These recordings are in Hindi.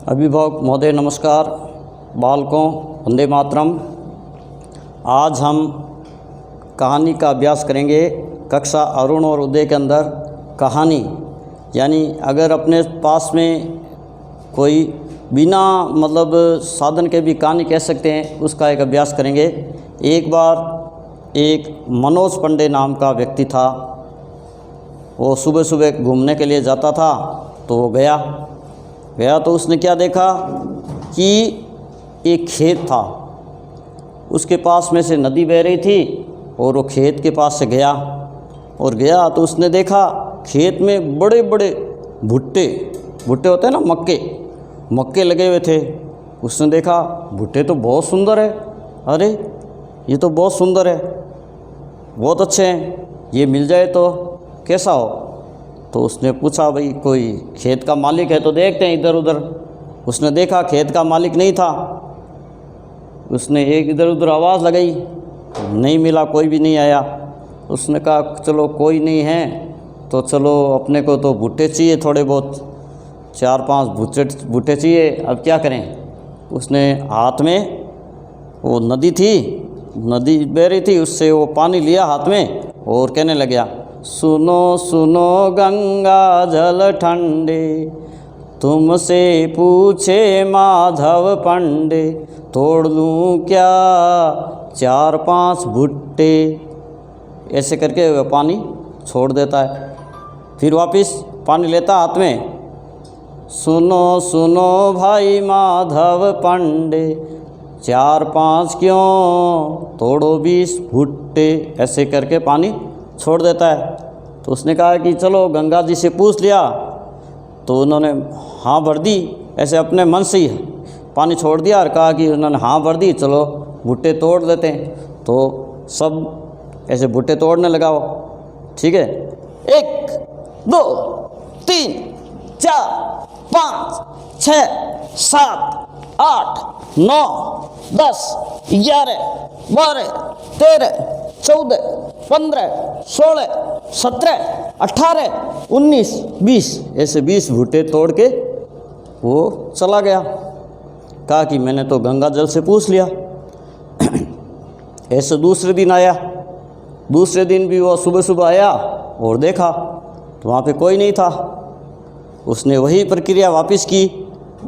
अभिभावक महोदय नमस्कार। बालकों वंदे मातरम। आज हम कहानी का अभ्यास करेंगे। कक्षा अरुण और उदय के अंदर कहानी, यानी अगर अपने पास में कोई बिना साधन के भी कहानी कह सकते हैं, उसका एक अभ्यास करेंगे। एक बार एक मनोज पांडे नाम का व्यक्ति था। वो सुबह सुबह घूमने के लिए जाता था। तो वो गया तो उसने क्या देखा कि एक खेत था, उसके पास में से नदी बह रही थी और वो खेत के पास से गया तो उसने देखा खेत में बड़े बड़े भुट्टे होते हैं ना, मक्के लगे हुए थे। उसने देखा भुट्टे तो बहुत सुंदर है, अरे ये तो बहुत सुंदर है, बहुत अच्छे हैं, ये मिल जाए तो कैसा हो। तो उसने पूछा, भाई कोई खेत का मालिक है तो देखते हैं इधर उधर। उसने देखा खेत का मालिक नहीं था। उसने एक इधर उधर आवाज़ लगाई, नहीं मिला, कोई भी नहीं आया। उसने कहा चलो कोई नहीं है तो चलो, अपने को तो भुट्टे चाहिए, थोड़े बहुत 4-5 भुट्टे चाहिए, अब क्या करें। उसने हाथ में, वो नदी बह रही थी, उससे वो पानी लिया हाथ में और कहने लगा, सुनो सुनो गंगा जल ठंडे, तुमसे पूछे माधव पंडे, तोड़ लूँ क्या 4-5 भुट्टे। ऐसे करके वह पानी छोड़ देता है, फिर वापस पानी लेता हाथ में। सुनो सुनो भाई माधव पंडे, 4-5 क्यों, तोड़ो 20 भुट्टे। ऐसे करके पानी छोड़ देता है। तो उसने कहा कि चलो गंगा जी से पूछ लिया। तो उन्होंने हाँ भर दी, ऐसे अपने मन से ही पानी छोड़ दिया और कहा कि उन्होंने हाँ भर दी, चलो भुट्टे तोड़ लेते हैं। तो सब ऐसे भुट्टे तोड़ने लगा वो, ठीक है। 1 2 3 4 5 6 7 8 9 10 11 12 13 14 15 16 17 18 19 20, ऐसे 20 भुट्टे तोड़ के वो चला गया। कहा कि मैंने तो गंगा जल से पूछ लिया। ऐसे दूसरे दिन आया। दूसरे दिन भी वो सुबह सुबह आया और देखा तो वहाँ पे कोई नहीं था। उसने वही प्रक्रिया वापस की।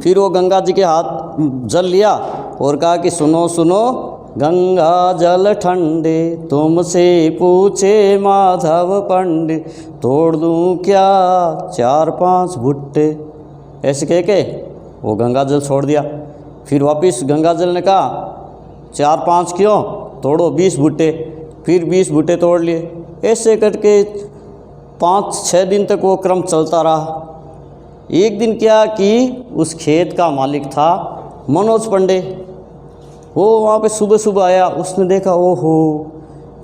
फिर वो गंगा जी के हाथ जल लिया और कहा कि सुनो सुनो गंगा जल ठंडे, तुमसे पूछे माधव पंडे, तोड़ दूँ क्या 4-5 भुट्टे। ऐसे कह के वो गंगा जल छोड़ दिया। फिर वापस गंगा जल ने कहा 4-5 क्यों, तोड़ो 20 भुट्टे। फिर 20 भुट्टे तोड़ लिए। ऐसे करके 5-6 दिन तक वो क्रम चलता रहा। एक दिन क्या कि उस खेत का मालिक था मनोज पांडे, वो वहाँ पे सुबह सुबह आया। उसने देखा, ओहो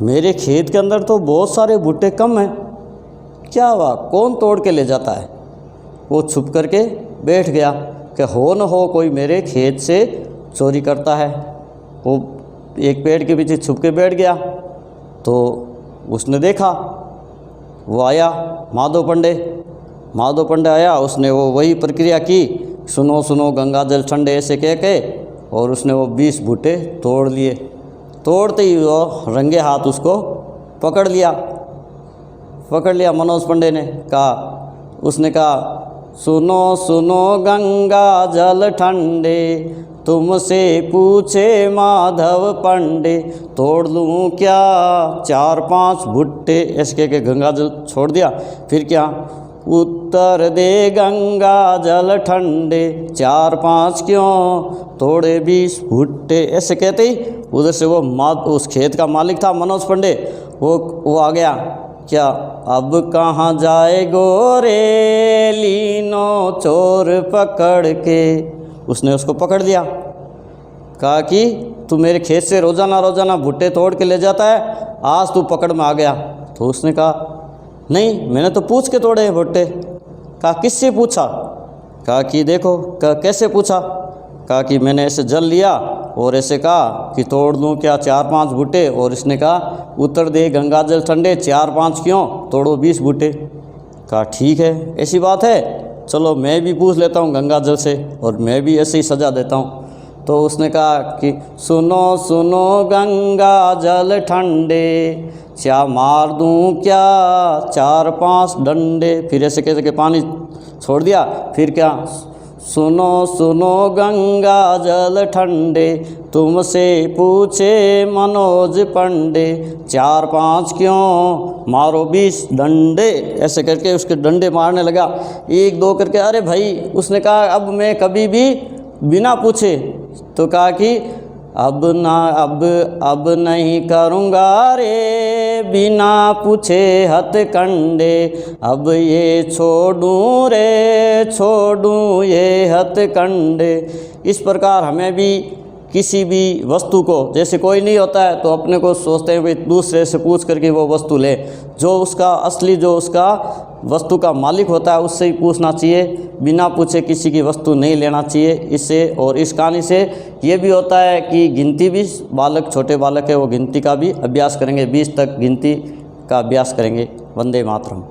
मेरे खेत के अंदर तो बहुत सारे भुट्टे कम हैं, क्या हुआ, कौन तोड़ के ले जाता है। वो छुप करके बैठ गया कि हो न हो कोई मेरे खेत से चोरी करता है। वो एक पेड़ के पीछे छुप के बैठ गया। तो उसने देखा, वो आया माधव पांडे आया। उसने वो वही प्रक्रिया की, सुनो सुनो गंगा जल ठंडे ऐसे कह के, और उसने वो 20 भुट्टे तोड़ लिए। तोड़ते ही वो रंगे हाथ उसको पकड़ लिया मनोज पांडे ने। उसने कहा सुनो सुनो गंगा जल ठंडे, तुमसे पूछे माधव पंडे, तोड़ लूँ क्या 4-5 भुट्टे। ऐसे कह के गंगा जल छोड़ दिया। फिर क्या, उत्तर दे गंगा जल ठंडे, 4-5 क्यों, तोड़े 20 भुट्टे। ऐसे कहते ही उधर से वो उस खेत का मालिक था मनोज पांडे, वो आ गया। क्या, अब कहाँ जाए गोरे, लीनो चोर पकड़ के। उसने उसको पकड़ लिया। कहा कि तू मेरे खेत से रोज़ाना भुट्टे तोड़ के ले जाता है, आज तू पकड़ में आ गया। तो उसने कहा नहीं, मैंने तो पूछ के तोड़े हैं भुट्टे। कहा किससे पूछा। कहा कि देखो। कहा कैसे पूछा। कहा कि मैंने ऐसे जल लिया और ऐसे कहा कि तोड़ दूँ क्या 4-5 भुट्टे। और इसने कहा उत्तर दे गंगा जल ठंडे, 4-5 क्यों, तोड़ो 20 भुट्टे। कहा ठीक है, ऐसी बात है, चलो मैं भी पूछ लेता हूँ गंगा जल से और मैं भी ऐसे ही सजा देता हूँ। तो उसने कहा कि सुनो सुनो गंगा जल ठंडे, क्या मार दूँ क्या 4-5 डंडे। फिर ऐसे कैसे के पानी छोड़ दिया। फिर क्या, सुनो सुनो गंगा जल ठंडे, तुमसे पूछे मनोज पंडे, 4-5 क्यों मारो 20 डंडे। ऐसे करके उसके डंडे मारने लगा 1-2 करके। अरे भाई, उसने कहा अब मैं कभी भी बिना पूछे, तो कहा कि अब नहीं करूँगा रे बिना पूछे हथकंडे, अब ये छोड़ूँ रे छोड़ूँ ये हथकंडे। इस प्रकार हमें भी किसी भी वस्तु को, जैसे कोई नहीं होता है तो अपने को सोचते हैं भाई दूसरे से पूछ करके वो वस्तु ले, जो उसका असली जो उसका वस्तु का मालिक होता है उससे ही पूछना चाहिए, बिना पूछे किसी की वस्तु नहीं लेना चाहिए। इससे और इस कहानी से ये भी होता है कि गिनती भी, बालक छोटे बालक है वो गिनती का भी अभ्यास करेंगे, 20 तक गिनती का अभ्यास करेंगे। वंदे मातरम।